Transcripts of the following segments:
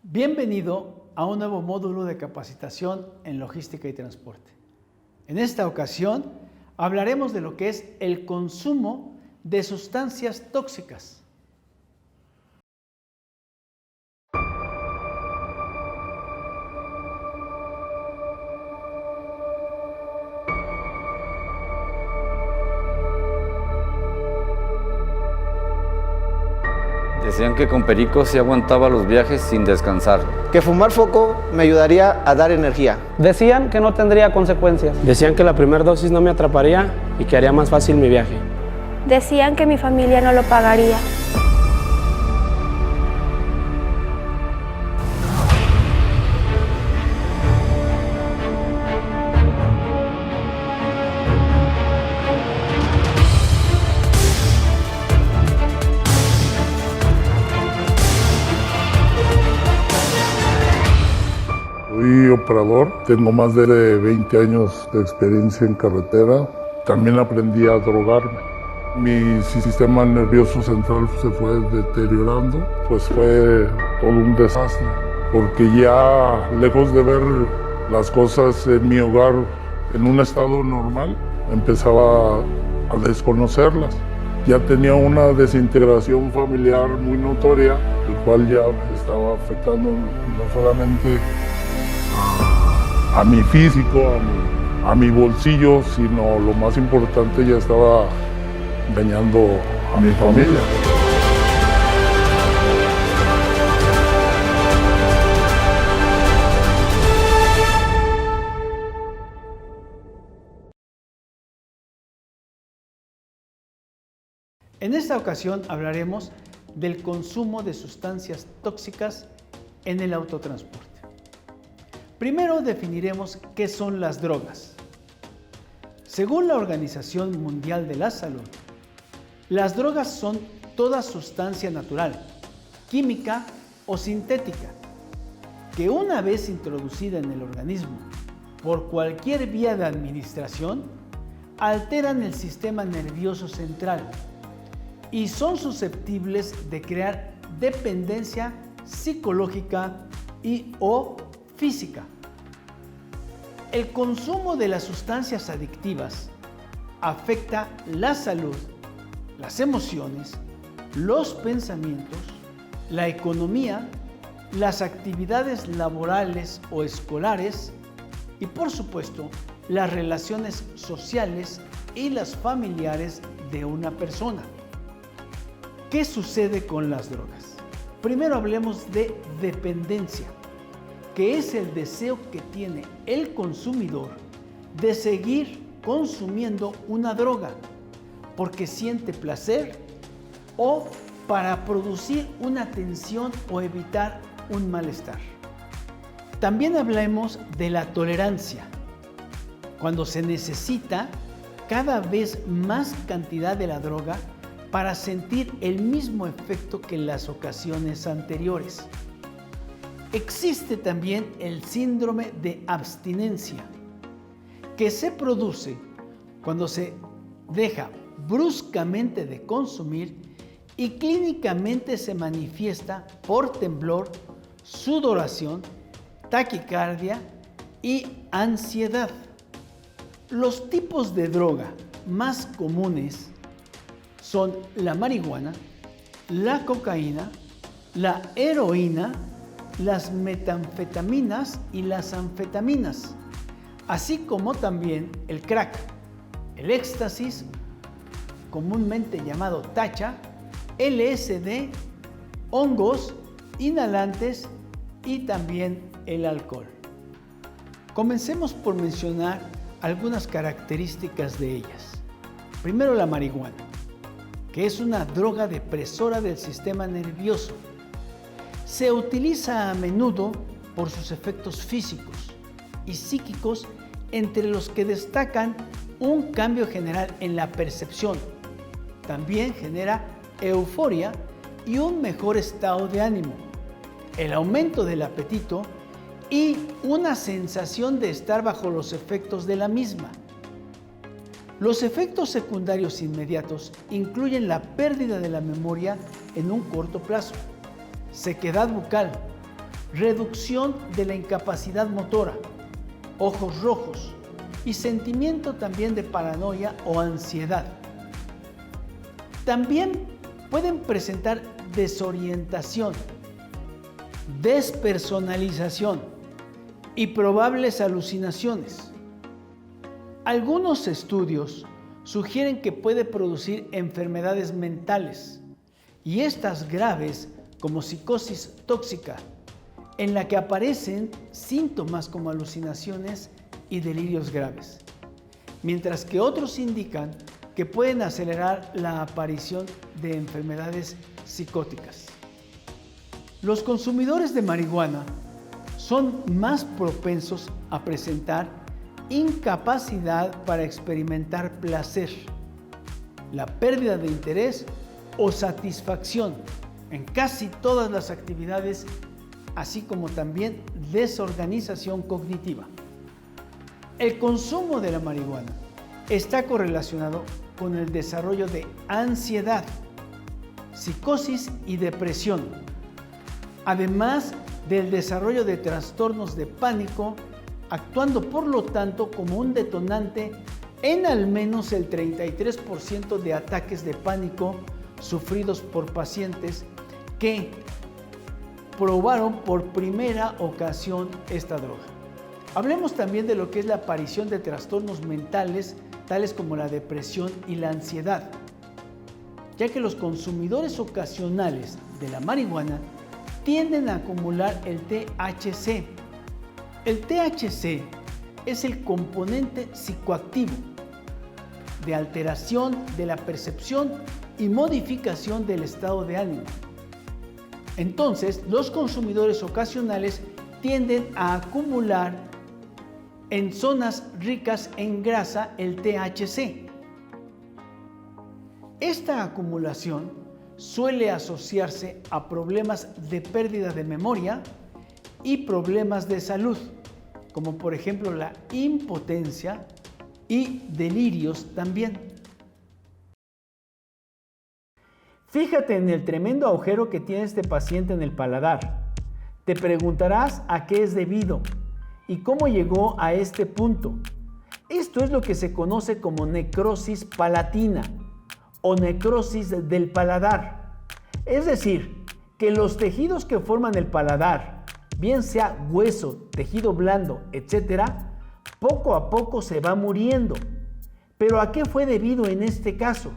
Bienvenido a un nuevo módulo de capacitación en logística y transporte. En esta ocasión hablaremos de lo que es el consumo de sustancias tóxicas. Decían que con perico se aguantaba los viajes sin descansar. Que fumar foco me ayudaría a dar energía. Decían que no tendría consecuencias. Decían que la primera dosis no me atraparía y que haría más fácil mi viaje. Decían que mi familia no lo pagaría. Soy operador, tengo más de 20 años de experiencia en carretera. También aprendí a drogarme. Mi sistema nervioso central se fue deteriorando, pues fue todo un desastre. Porque ya lejos de ver las cosas en mi hogar en un estado normal, empezaba a desconocerlas. Ya tenía una desintegración familiar muy notoria, el cual ya me estaba afectando no solamente a mi físico, a mi bolsillo, sino lo más importante, ya estaba dañando a mi familia. En esta ocasión hablaremos del consumo de sustancias tóxicas en el autotransporte. Primero definiremos qué son las drogas. Según la Organización Mundial de la Salud, las drogas son toda sustancia natural, química o sintética, que una vez introducida en el organismo por cualquier vía de administración, alteran el sistema nervioso central y son susceptibles de crear dependencia psicológica y/o física. El consumo de las sustancias adictivas afecta la salud, las emociones, los pensamientos, la economía, las actividades laborales o escolares y, por supuesto, las relaciones sociales y las familiares de una persona. ¿Qué sucede con las drogas? Primero hablemos de dependencia, que es el deseo que tiene el consumidor de seguir consumiendo una droga porque siente placer o para producir una tensión o evitar un malestar. También hablemos de la tolerancia, cuando se necesita cada vez más cantidad de la droga para sentir el mismo efecto que en las ocasiones anteriores. Existe también el síndrome de abstinencia, que se produce cuando se deja bruscamente de consumir y clínicamente se manifiesta por temblor, sudoración, taquicardia y ansiedad. Los tipos de droga más comunes son la marihuana, la cocaína, la heroína, las metanfetaminas y las anfetaminas, así como también el crack, el éxtasis, comúnmente llamado tacha, LSD, hongos, inhalantes y también el alcohol. Comencemos por mencionar algunas características de ellas. Primero, la marihuana, que es una droga depresora del sistema nervioso. Se utiliza a menudo por sus efectos físicos y psíquicos, entre los que destacan un cambio general en la percepción. También genera euforia y un mejor estado de ánimo, el aumento del apetito y una sensación de estar bajo los efectos de la misma. Los efectos secundarios inmediatos incluyen la pérdida de la memoria en un corto plazo, sequedad bucal, reducción de la incapacidad motora, ojos rojos y sentimiento también de paranoia o ansiedad. También pueden presentar desorientación, despersonalización y probables alucinaciones. Algunos estudios sugieren que puede producir enfermedades mentales y estas graves como psicosis tóxica, en la que aparecen síntomas como alucinaciones y delirios graves, mientras que otros indican que pueden acelerar la aparición de enfermedades psicóticas. Los consumidores de marihuana son más propensos a presentar incapacidad para experimentar placer, la pérdida de interés o satisfacción en casi todas las actividades, así como también desorganización cognitiva. El consumo de la marihuana está correlacionado con el desarrollo de ansiedad, psicosis y depresión, además del desarrollo de trastornos de pánico, actuando por lo tanto como un detonante en al menos el 33% de ataques de pánico sufridos por pacientes que probaron por primera ocasión esta droga. Hablemos también de lo que es la aparición de trastornos mentales, tales como la depresión y la ansiedad, ya que los consumidores ocasionales de la marihuana tienden a acumular el THC. El THC es el componente psicoactivo de alteración de la percepción y modificación del estado de ánimo. Entonces, los consumidores ocasionales tienden a acumular en zonas ricas en grasa el THC. Esta acumulación suele asociarse a problemas de pérdida de memoria y problemas de salud, como por ejemplo la impotencia y delirios también. Fíjate en el tremendo agujero que tiene este paciente en el paladar. Te preguntarás a qué es debido y cómo llegó a este punto. Esto es lo que se conoce como necrosis palatina o necrosis del paladar. Es decir, que los tejidos que forman el paladar, bien sea hueso, tejido blando, etc., poco a poco se va muriendo. ¿Pero a qué fue debido en este caso?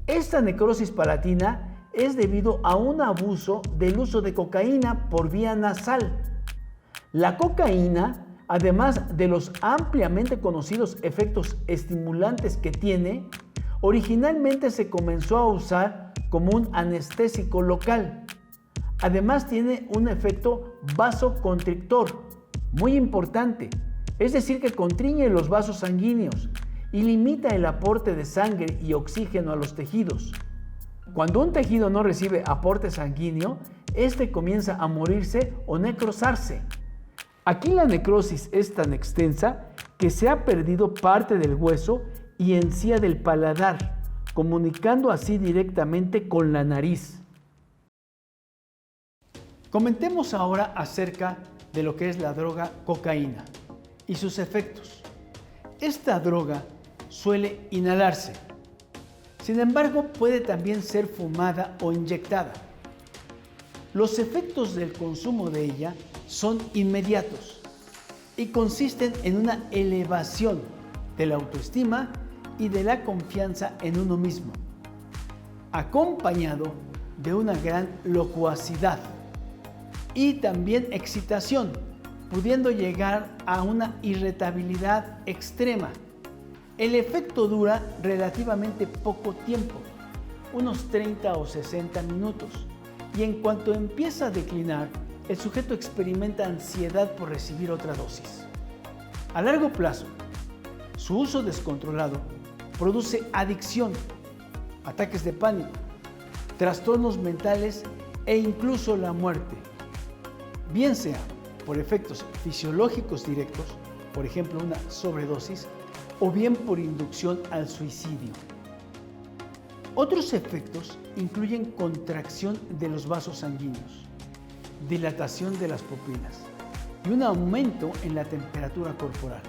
Esta necrosis palatina es debido a un abuso del uso de cocaína por vía nasal. La cocaína, además de los ampliamente conocidos efectos estimulantes que tiene, originalmente se comenzó a usar como un anestésico local. Además tiene un efecto vasoconstrictor muy importante, es decir, que constriñe los vasos sanguíneos y limita el aporte de sangre y oxígeno a los tejidos. Cuando un tejido no recibe aporte sanguíneo, este comienza a morirse o necrosarse. Aquí la necrosis es tan extensa que se ha perdido parte del hueso y encía del paladar, comunicando así directamente con la nariz. Comentemos ahora acerca de lo que es la droga cocaína y sus efectos. Esta droga suele inhalarse. Sin embargo, puede también ser fumada o inyectada. Los efectos del consumo de ella son inmediatos y consisten en una elevación de la autoestima y de la confianza en uno mismo, acompañado de una gran locuacidad y también excitación, pudiendo llegar a una irritabilidad extrema. El efecto dura relativamente poco tiempo, unos 30 o 60 minutos, y en cuanto empieza a declinar, el sujeto experimenta ansiedad por recibir otra dosis. A largo plazo, su uso descontrolado produce adicción, ataques de pánico, trastornos mentales e incluso la muerte, bien sea por efectos fisiológicos directos, por ejemplo una sobredosis, o bien por inducción al suicidio. Otros efectos incluyen contracción de los vasos sanguíneos, dilatación de las pupilas y un aumento en la temperatura corporal,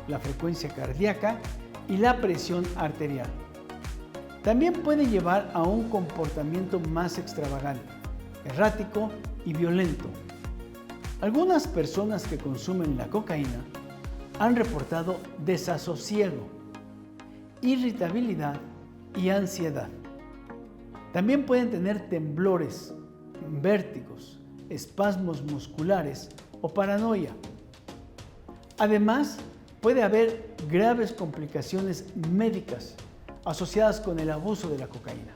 la frecuencia cardíaca y la presión arterial. También puede llevar a un comportamiento más extravagante, errático y violento. Algunas personas que consumen la cocaína han reportado desasosiego, irritabilidad y ansiedad. También pueden tener temblores, vértigos, espasmos musculares o paranoia. Además, puede haber graves complicaciones médicas asociadas con el abuso de la cocaína.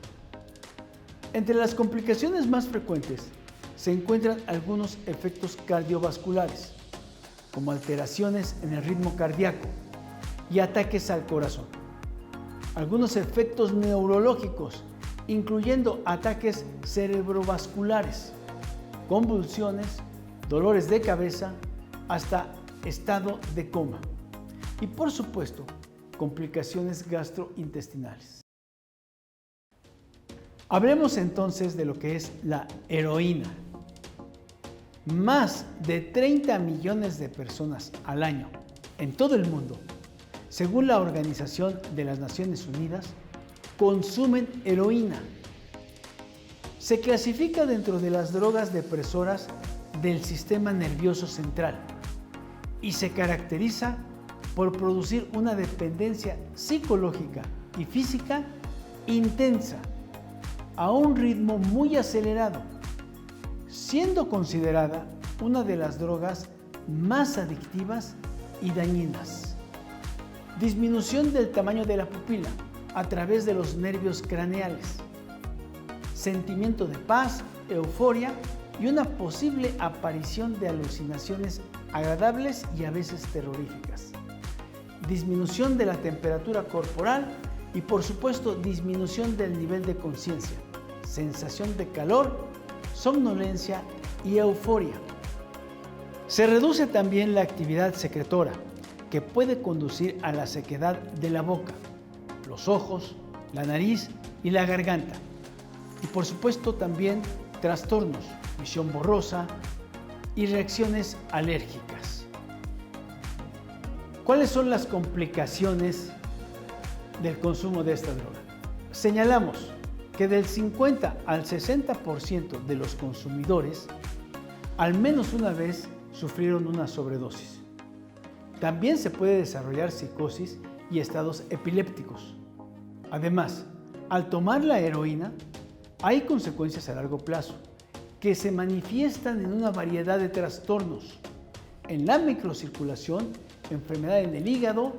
Entre las complicaciones más frecuentes se encuentran algunos efectos cardiovasculares, como alteraciones en el ritmo cardíaco y ataques al corazón. Algunos efectos neurológicos, incluyendo ataques cerebrovasculares, convulsiones, dolores de cabeza, hasta estado de coma. Y por supuesto, complicaciones gastrointestinales. Hablemos entonces de lo que es la heroína. Más de 30 millones de personas al año en todo el mundo, según la Organización de las Naciones Unidas, consumen heroína. Se clasifica dentro de las drogas depresoras del sistema nervioso central y se caracteriza por producir una dependencia psicológica y física intensa a un ritmo muy acelerado, siendo considerada una de las drogas más adictivas y dañinas. Disminución del tamaño de la pupila a través de los nervios craneales, sentimiento de paz, euforia y una posible aparición de alucinaciones agradables y a veces terroríficas. Disminución de la temperatura corporal y por supuesto disminución del nivel de conciencia, sensación de calor, somnolencia y euforia. Se reduce también la actividad secretora, que puede conducir a la sequedad de la boca, los ojos, la nariz y la garganta. Y por supuesto también trastornos, visión borrosa y reacciones alérgicas. ¿Cuáles son las complicaciones del consumo de esta droga? Señalamos que del 50 al 60% de los consumidores al menos una vez sufrieron una sobredosis. También se puede desarrollar psicosis y estados epilépticos. Además, al tomar la heroína, hay consecuencias a largo plazo que se manifiestan en una variedad de trastornos, en la microcirculación, enfermedad en el hígado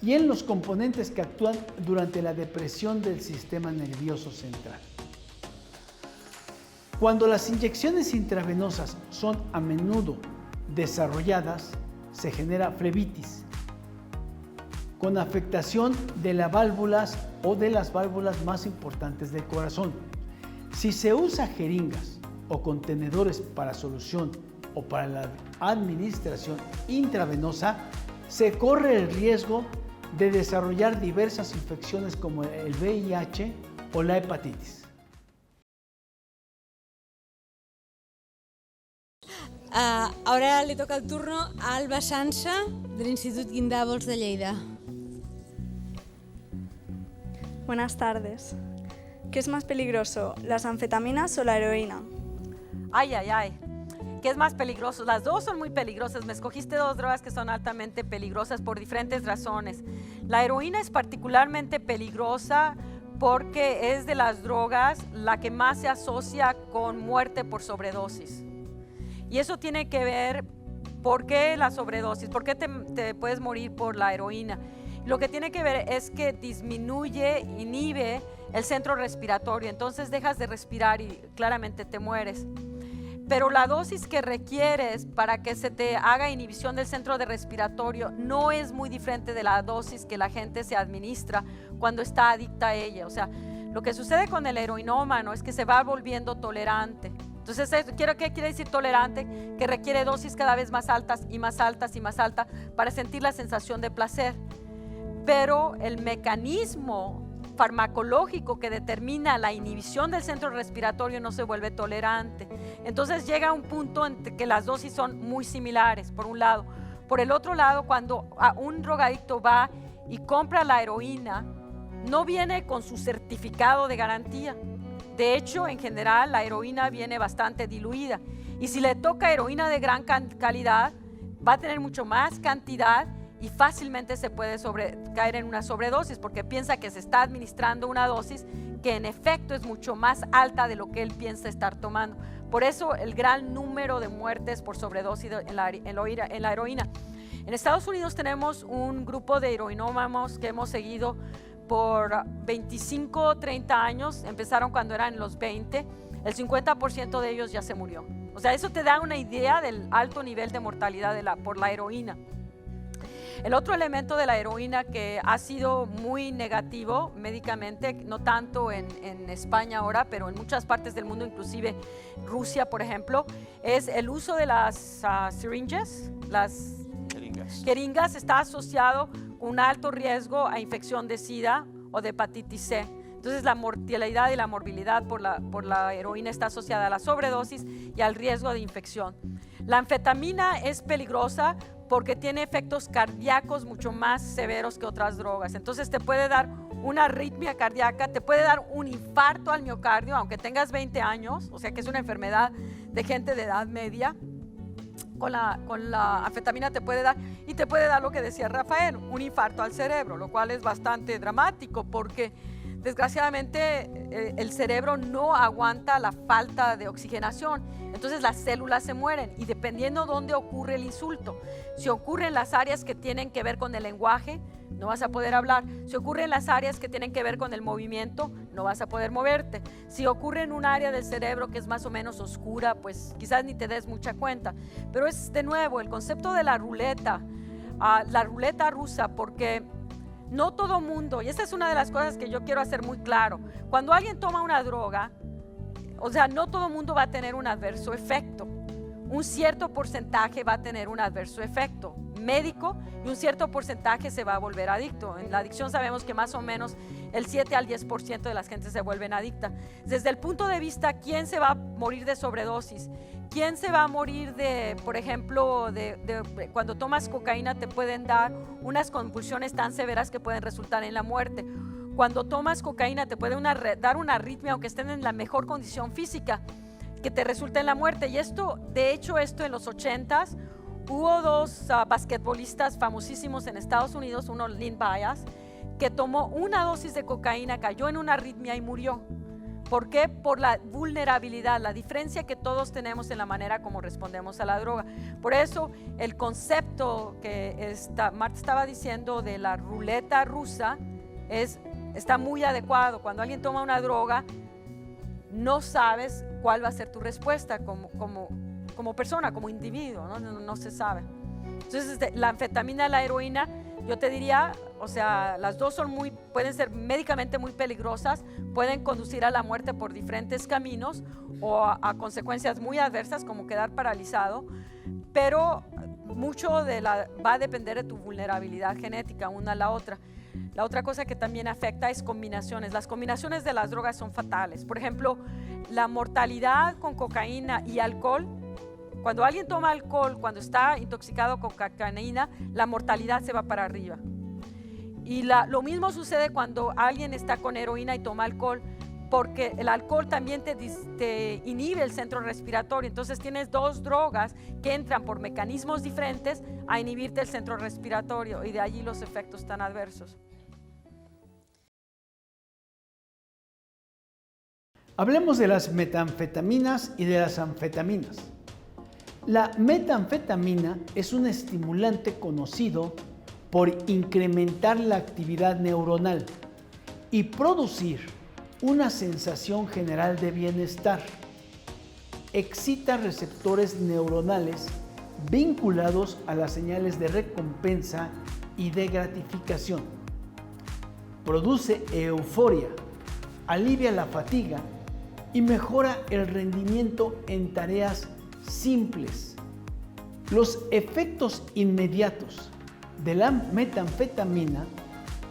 y en los componentes que actúan durante la depresión del sistema nervioso central. Cuando las inyecciones intravenosas son a menudo desarrolladas, se genera flebitis, con afectación de las válvulas o de las válvulas más importantes del corazón. Si se usa jeringas o contenedores para solución o para la administración intravenosa, se corre el riesgo de desarrollar diversas infecciones como el VIH o la hepatitis. Ahora le toca el turno a Alba Sansa, del Institut Guindabols de Lleida. Buenas tardes. ¿Qué es más peligroso, las anfetaminas o la heroína? Ay, ay, ay. ¿Qué es más peligroso? Las dos son muy peligrosas. Me escogiste dos drogas que son altamente peligrosas por diferentes razones. La heroína es particularmente peligrosa porque es de las drogas la que más se asocia con muerte por sobredosis. Y eso tiene que ver, ¿por qué la sobredosis? ¿Por qué te puedes morir por la heroína? Lo que tiene que ver es que inhibe el centro respiratorio, entonces dejas de respirar y claramente te mueres. Pero la dosis que requieres para que se te haga inhibición del centro respiratorio no es muy diferente de la dosis que la gente se administra cuando está adicta a ella. O sea, lo que sucede con el heroinómano es que se va volviendo tolerante. Entonces, ¿qué quiere decir tolerante? Que requiere dosis cada vez más altas y más altas y más altas para sentir la sensación de placer. Pero el mecanismo farmacológico que determina la inhibición del centro respiratorio no se vuelve tolerante. Entonces llega un punto en que las dosis son muy similares, por un lado. Por el otro lado, cuando un drogadicto va y compra la heroína, no viene con su certificado de garantía. De hecho, en general, la heroína viene bastante diluida. Y si le toca heroína de gran calidad, va a tener mucho más cantidad y fácilmente se puede caer en una sobredosis porque piensa que se está administrando una dosis que en efecto es mucho más alta de lo que él piensa estar tomando. Por eso el gran número de muertes por sobredosis en la heroína. En Estados Unidos tenemos un grupo de heroinómanos que hemos seguido por 25 o 30 años, empezaron cuando eran los 20, el 50% de ellos ya se murió. O sea, eso te da una idea del alto nivel de mortalidad por la heroína. El otro elemento de la heroína que ha sido muy negativo médicamente, no tanto en España ahora, pero en muchas partes del mundo, inclusive Rusia, por ejemplo, es el uso de las syringes, las jeringas está asociado con un alto riesgo a infección de SIDA o de hepatitis C. Entonces la mortalidad y la morbilidad por la heroína está asociada a la sobredosis y al riesgo de infección. La anfetamina es peligrosa porque tiene efectos cardíacos mucho más severos que otras drogas. Entonces te puede dar una arritmia cardíaca, te puede dar un infarto al miocardio, aunque tengas 20 años, o sea que es una enfermedad de gente de edad media. Con la anfetamina te puede dar, y te puede dar lo que decía Rafael, un infarto al cerebro, lo cual es bastante dramático porque desgraciadamente el cerebro no aguanta la falta de oxigenación, entonces las células se mueren y dependiendo dónde ocurre el insulto, si ocurre en las áreas que tienen que ver con el lenguaje, no vas a poder hablar. Si ocurre en las áreas que tienen que ver con el movimiento, no vas a poder moverte. Si ocurre en un área del cerebro que es más o menos oscura, pues quizás ni te des mucha cuenta. Pero es de nuevo el concepto de la ruleta rusa, porque no todo mundo, y esta es una de las cosas que yo quiero hacer muy claro, cuando alguien toma una droga, o sea, no todo mundo va a tener un adverso efecto. Un cierto porcentaje va a tener un adverso efecto médico y un cierto porcentaje se va a volver adicto. En la adicción sabemos que más o menos el 7 al 10% de las gentes se vuelven adictas. Desde el punto de vista, ¿quién se va a morir de sobredosis? ¿Quién se va a morir de, por ejemplo, cuando tomas cocaína te pueden dar unas convulsiones tan severas que pueden resultar en la muerte? Cuando tomas cocaína te puede dar una arritmia aunque estén en la mejor condición física, que te resulta en la muerte. Y esto, de hecho, esto en los 80s, hubo dos basquetbolistas famosísimos en Estados Unidos, uno Lynn Bias, que tomó una dosis de cocaína, cayó en una arritmia y murió. ¿Por qué? Por la vulnerabilidad, la diferencia que todos tenemos en la manera como respondemos a la droga. Por eso el concepto que Marta estaba diciendo de la ruleta rusa está muy adecuado. Cuando alguien toma una droga, no sabes cuál va a ser tu respuesta como persona, como individuo, no se sabe. Entonces, la anfetamina y la heroína, yo te diría, o sea, las dos pueden ser médicamente muy peligrosas, pueden conducir a la muerte por diferentes caminos o a consecuencias muy adversas como quedar paralizado, pero mucho va a depender de tu vulnerabilidad genética una a la otra. La otra cosa que también afecta es combinaciones. Las combinaciones de las drogas son fatales. Por ejemplo, la mortalidad con cocaína y alcohol. Cuando alguien toma alcohol, cuando está intoxicado con cocaína, la mortalidad se va para arriba. Y lo mismo sucede cuando alguien está con heroína y toma alcohol, porque el alcohol también te inhibe el centro respiratorio. Entonces tienes dos drogas que entran por mecanismos diferentes a inhibirte el centro respiratorio y de allí los efectos tan adversos. Hablemos de las metanfetaminas y de las anfetaminas. La metanfetamina es un estimulante conocido por incrementar la actividad neuronal y producir una sensación general de bienestar. Excita receptores neuronales vinculados a las señales de recompensa y de gratificación. Produce euforia, alivia la fatiga y mejora el rendimiento en tareas simples. Los efectos inmediatos de la metanfetamina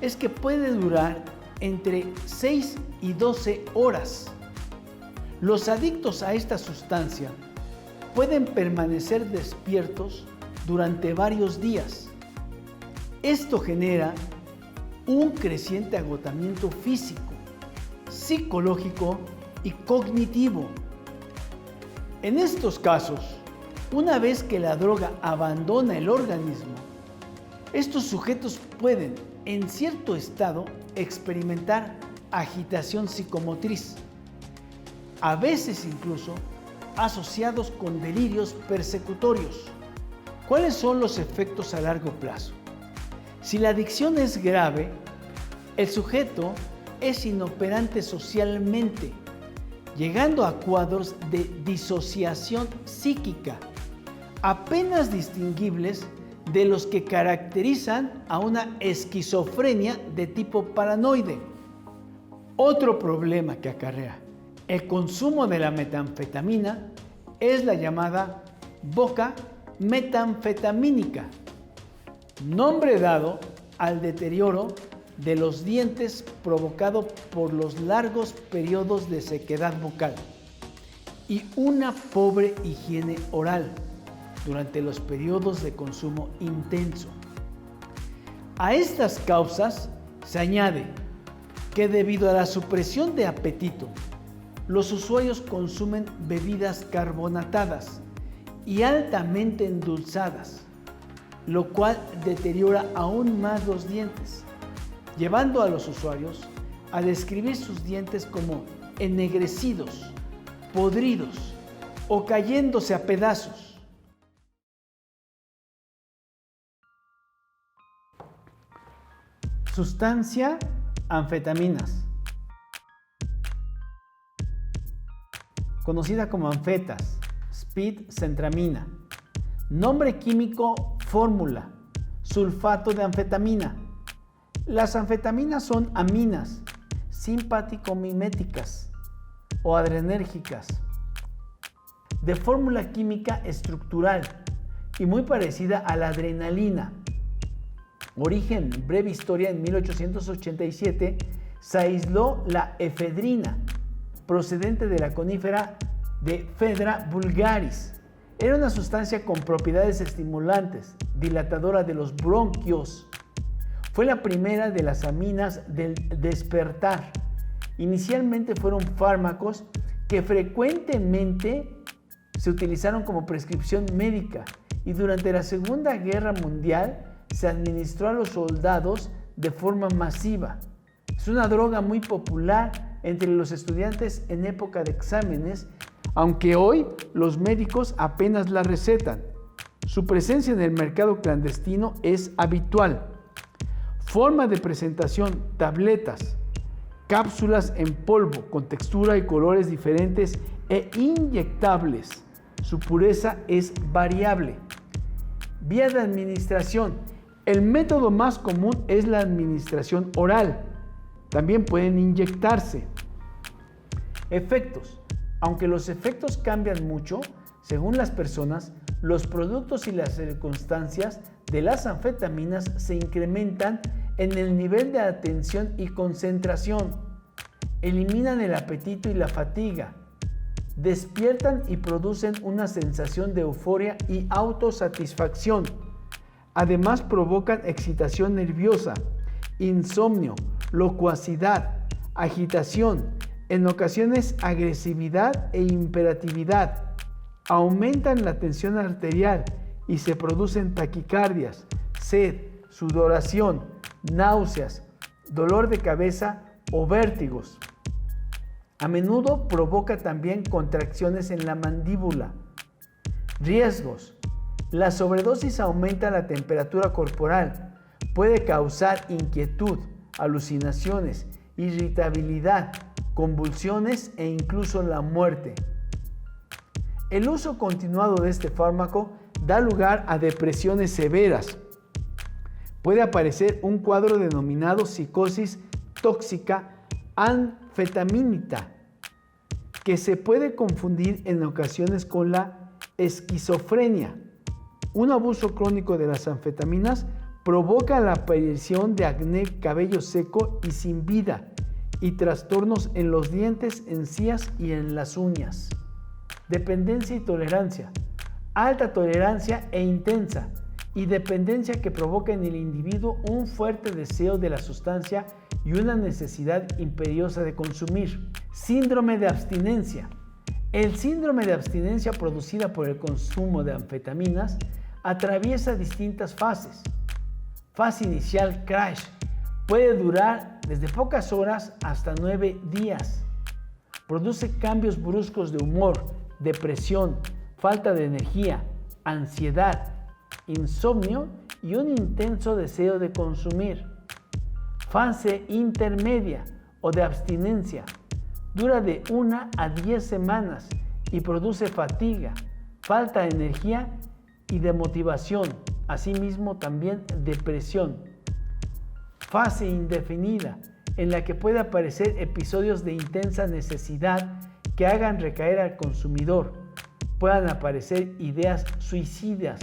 es que puede durar entre 6 y 12 horas. Los adictos a esta sustancia pueden permanecer despiertos durante varios días. Esto genera un creciente agotamiento físico, psicológico y cognitivo. En estos casos, una vez que la droga abandona el organismo, estos sujetos pueden, en cierto estado, experimentar agitación psicomotriz, a veces incluso asociados con delirios persecutorios. ¿Cuáles son los efectos a largo plazo? Si la adicción es grave, el sujeto es inoperante socialmente, llegando a cuadros de disociación psíquica, apenas distinguibles de los que caracterizan a una esquizofrenia de tipo paranoide. Otro problema que acarrea el consumo de la metanfetamina es la llamada boca metanfetamínica, nombre dado al deterioro de los dientes provocado por los largos periodos de sequedad bucal y una pobre higiene oral durante los periodos de consumo intenso. A estas causas se añade que debido a la supresión de apetito, los usuarios consumen bebidas carbonatadas y altamente endulzadas, lo cual deteriora aún más los dientes, llevando a los usuarios a describir sus dientes como ennegrecidos, podridos o cayéndose a pedazos. Sustancia: anfetaminas, conocida como anfetas, speed-centramina. Nombre químico: fórmula, sulfato de anfetamina. Las anfetaminas son aminas, simpático-miméticas o adrenérgicas, de fórmula química estructural y muy parecida a la adrenalina. Origen: breve historia. En 1887 se aisló la efedrina, procedente de la conífera de Phedra vulgaris. Era una sustancia con propiedades estimulantes, dilatadora de los bronquios. Fue la primera de las aminas del despertar. Inicialmente fueron fármacos que frecuentemente se utilizaron como prescripción médica y durante la Segunda Guerra Mundial se administró a los soldados de forma masiva. Es una droga muy popular entre los estudiantes en época de exámenes, aunque hoy los médicos apenas la recetan. Su presencia en el mercado clandestino es habitual. Forma de presentación: tabletas, cápsulas en polvo con textura y colores diferentes e inyectables. Su pureza es variable. Vía de administración: el método más común es la administración oral. También pueden inyectarse. Efectos: aunque los efectos cambian mucho según las personas, los productos y las circunstancias de las anfetaminas se incrementan en el nivel de atención y concentración. Eliminan el apetito y la fatiga. Despiertan y producen una sensación de euforia y autosatisfacción. Además, provocan excitación nerviosa, insomnio, locuacidad, agitación, en ocasiones agresividad e hiperactividad. Aumentan la tensión arterial y se producen taquicardias, sed, sudoración, náuseas, dolor de cabeza o vértigos. A menudo provoca también contracciones en la mandíbula. Riesgos: la sobredosis aumenta la temperatura corporal, puede causar inquietud, alucinaciones, irritabilidad, convulsiones e incluso la muerte. El uso continuado de este fármaco da lugar a depresiones severas. Puede aparecer un cuadro denominado psicosis tóxica anfetamínica, que se puede confundir en ocasiones con la esquizofrenia. Un abuso crónico de las anfetaminas provoca la aparición de acné, cabello seco y sin vida, y trastornos en los dientes, encías y en las uñas. Dependencia y tolerancia. Alta tolerancia e intensa, y dependencia que provoca en el individuo un fuerte deseo de la sustancia y una necesidad imperiosa de consumir. Síndrome de abstinencia. El síndrome de abstinencia producida por el consumo de anfetaminas atraviesa distintas fases. Fase inicial, crash. Puede durar desde pocas horas hasta 9 días. Produce cambios bruscos de humor, depresión, falta de energía, ansiedad, insomnio y un intenso deseo de consumir. Fase intermedia o de abstinencia. Dura de 1 a 10 semanas y produce fatiga, falta de energía y de motivación, asimismo también depresión. Fase indefinida, en la que puede aparecer episodios de intensa necesidad que hagan recaer al consumidor. Puedan aparecer ideas suicidas.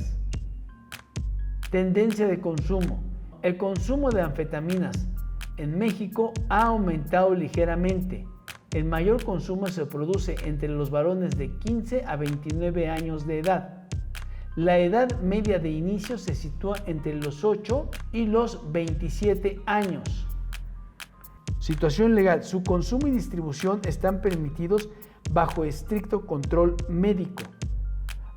Tendencia de consumo. El consumo de anfetaminas en México ha aumentado ligeramente. El mayor consumo se produce entre los varones de 15 a 29 años de edad. La edad media de inicio se sitúa entre los 8 y los 27 años. Situación legal. Su consumo y distribución están permitidos bajo estricto control médico.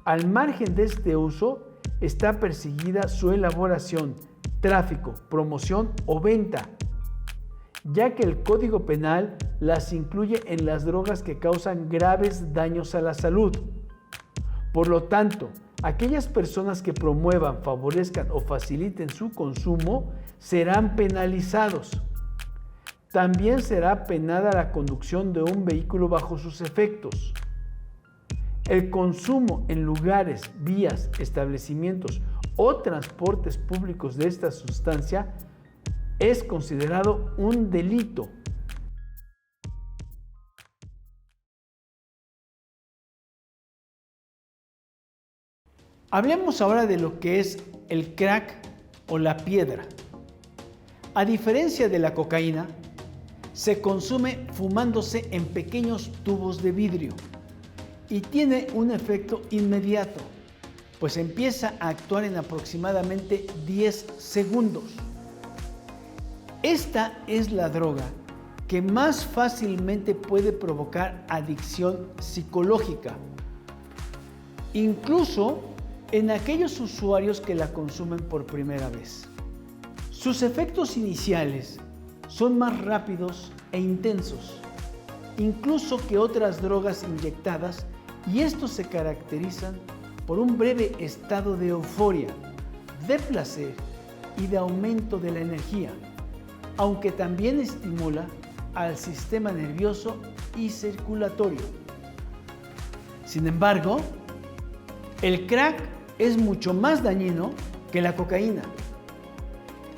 Al margen de este uso, está perseguida su elaboración, tráfico, promoción o venta, ya que el Código Penal las incluye en las drogas que causan graves daños a la salud. Por lo tanto, aquellas personas que promuevan, favorezcan o faciliten su consumo serán penalizados. También será penada la conducción de un vehículo bajo sus efectos. El consumo en lugares, vías, establecimientos o transportes públicos de esta sustancia es considerado un delito. Hablemos ahora de lo que es el crack o la piedra. A diferencia de la cocaína, se consume fumándose en pequeños tubos de vidrio y tiene un efecto inmediato, pues empieza a actuar en aproximadamente 10 segundos. Esta es la droga que más fácilmente puede provocar adicción psicológica, incluso en aquellos usuarios que la consumen por primera vez. Sus efectos iniciales son más rápidos e intensos, incluso que otras drogas inyectadas, y estos se caracterizan por un breve estado de euforia, de placer y de aumento de la energía, aunque también estimula al sistema nervioso y circulatorio. Sin embargo, el crack es mucho más dañino que la cocaína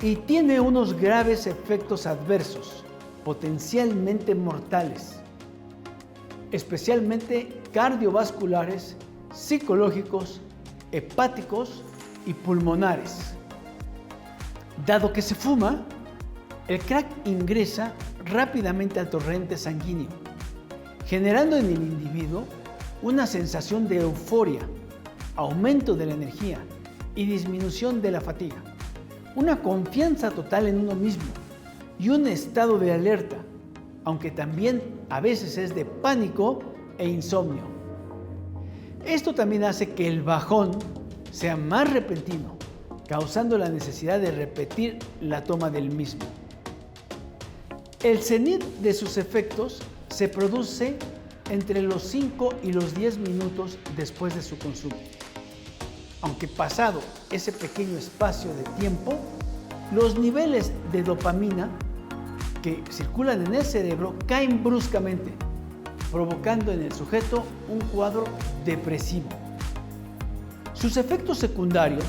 y tiene unos graves efectos adversos, potencialmente mortales, especialmente cardiovasculares, psicológicos, hepáticos y pulmonares. Dado que se fuma, el crack ingresa rápidamente al torrente sanguíneo, generando en el individuo una sensación de euforia, aumento de la energía y disminución de la fatiga, una confianza total en uno mismo y un estado de alerta, aunque también a veces es de pánico e insomnio. Esto también hace que el bajón sea más repentino, causando la necesidad de repetir la toma del mismo. El cenit de sus efectos se produce entre los 5 y los 10 minutos después de su consumo. Aunque pasado ese pequeño espacio de tiempo, los niveles de dopamina que circulan en el cerebro caen bruscamente, provocando en el sujeto un cuadro depresivo. Sus efectos secundarios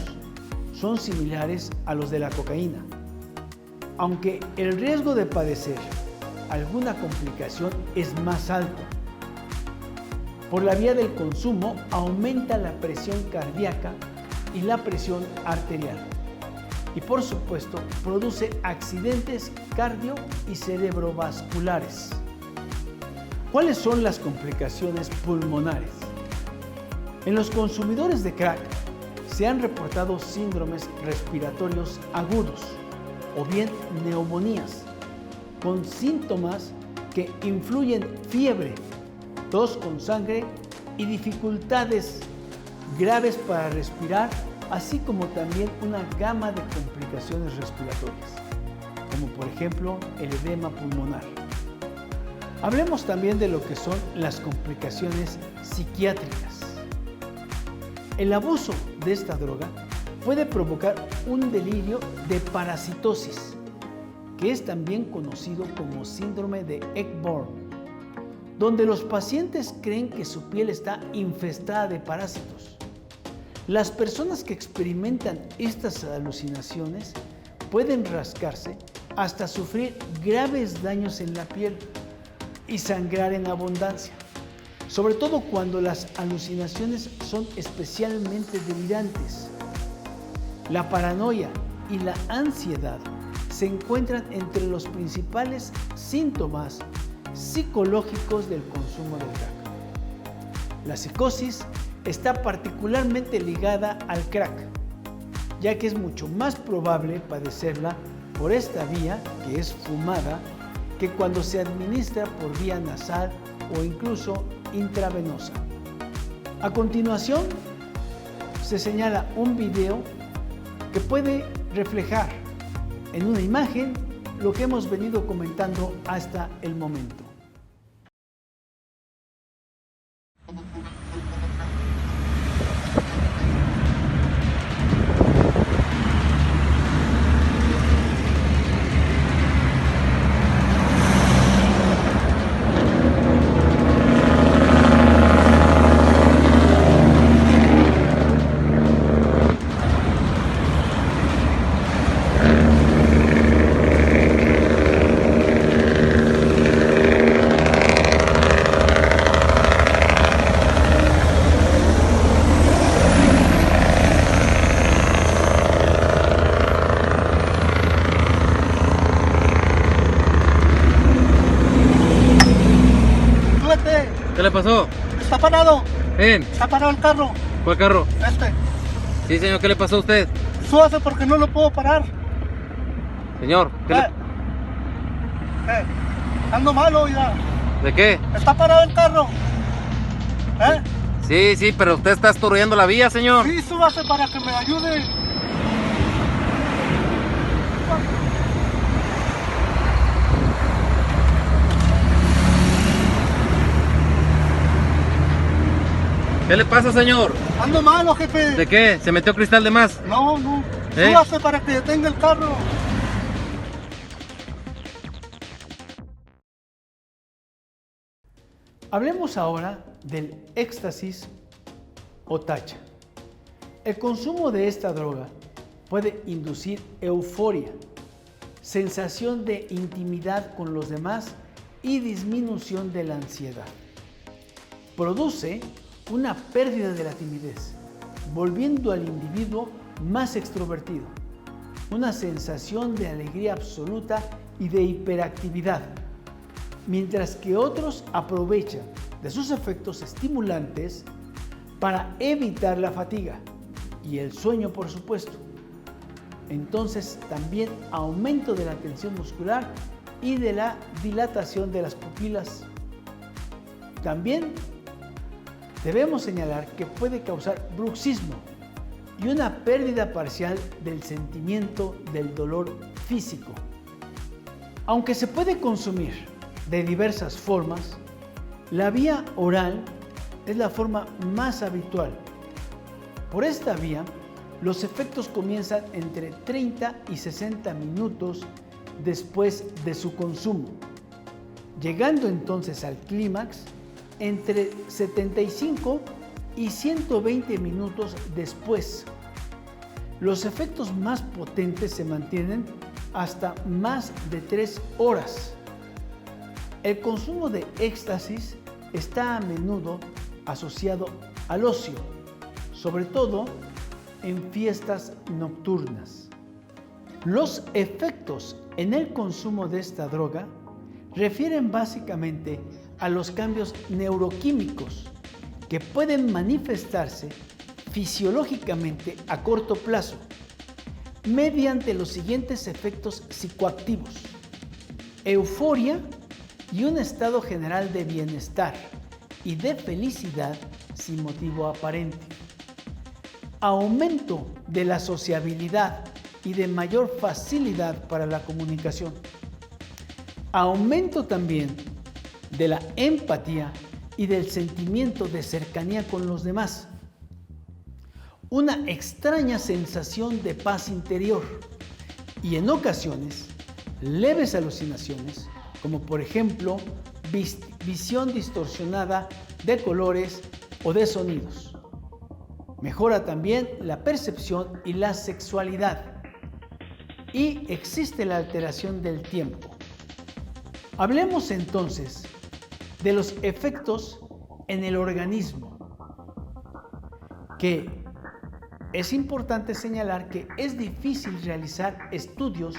son similares a los de la cocaína, aunque el riesgo de padecer alguna complicación es más alto. Por la vía del consumo aumenta la presión cardíaca y la presión arterial. y por supuesto produce accidentes cardio y cerebrovasculares. ¿Cuáles son las complicaciones pulmonares? En los consumidores de crack se han reportado síndromes respiratorios agudos o bien neumonías, con síntomas que influyen fiebre, tos con sangre y dificultades graves para respirar, así como también una gama de complicaciones respiratorias, como por ejemplo el edema pulmonar. Hablemos también de lo que son las complicaciones psiquiátricas. El abuso de esta droga puede provocar un delirio de parasitosis, que es también conocido como síndrome de Ekborn, donde los pacientes creen que su piel está infestada de parásitos. Las personas que experimentan estas alucinaciones pueden rascarse hasta sufrir graves daños en la piel y sangrar en abundancia, sobre todo cuando las alucinaciones son especialmente delirantes. La paranoia y la ansiedad se encuentran entre los principales síntomas psicológicos del consumo de crack. La psicosis está particularmente ligada al crack, ya que es mucho más probable padecerla por esta vía, que es fumada, que cuando se administra por vía nasal o incluso intravenosa. A continuación, se señala un video que puede reflejar en una imagen lo que hemos venido comentando hasta el momento. ¿Qué le pasó? Está parado. ¿Ven? Está parado el carro. ¿Cuál carro? Este. Sí, señor, ¿qué le pasó a usted? Súbase porque no lo puedo parar. Señor, ¿qué Ando malo ya. ¿De qué? Está parado el carro. Sí, pero usted está estorbeando la vía, señor. Sí, súbase para que me ayude. ¿Qué le pasa, señor? Ando malo, jefe. ¿De qué? ¿Se metió cristal de más? No. Súbase para que detenga el carro. Hablemos ahora del éxtasis o tacha. El consumo de esta droga puede inducir euforia, sensación de intimidad con los demás y disminución de la ansiedad. Produce una pérdida de la timidez, volviendo al individuo más extrovertido, una sensación de alegría absoluta y de hiperactividad, mientras que otros aprovechan de sus efectos estimulantes para evitar la fatiga y el sueño, por supuesto. Entonces, también aumento de la tensión muscular y de la dilatación de las pupilas. También debemos señalar que puede causar bruxismo y una pérdida parcial del sentimiento del dolor físico. Aunque se puede consumir de diversas formas, la vía oral es la forma más habitual. Por esta vía, los efectos comienzan entre 30 y 60 minutos después de su consumo, llegando entonces al clímax entre 75 y 120 minutos después. Los efectos más potentes se mantienen hasta más de 3 horas. El consumo de éxtasis está a menudo asociado al ocio, sobre todo en fiestas nocturnas. Los efectos en el consumo de esta droga refieren básicamente a los cambios neuroquímicos que pueden manifestarse fisiológicamente a corto plazo mediante los siguientes efectos psicoactivos: euforia y un estado general de bienestar y de felicidad sin motivo aparente, aumento de la sociabilidad y de mayor facilidad para la comunicación, aumento también de la empatía y del sentimiento de cercanía con los demás, una extraña sensación de paz interior y en ocasiones leves alucinaciones, como por ejemplo visión distorsionada de colores o de sonidos. Mejora también la percepción y la sexualidad. Y existe la alteración del tiempo. Hablemos entonces de los efectos en el organismo, que es importante señalar que es difícil realizar estudios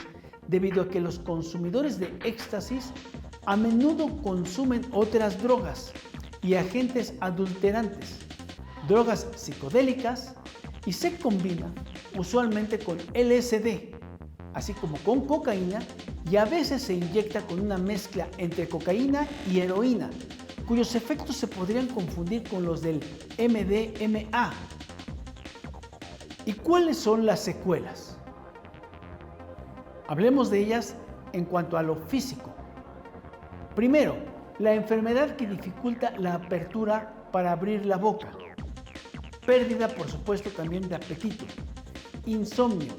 debido a que los consumidores de éxtasis a menudo consumen otras drogas y agentes adulterantes, drogas psicodélicas, y se combina usualmente con LSD, así como con cocaína, y a veces se inyecta con una mezcla entre cocaína y heroína, cuyos efectos se podrían confundir con los del MDMA. ¿Y cuáles son las secuelas? Hablemos de ellas en cuanto a lo físico. Primero, la enfermedad que dificulta la apertura para abrir la boca. Pérdida, por supuesto, también de apetito. Insomnio,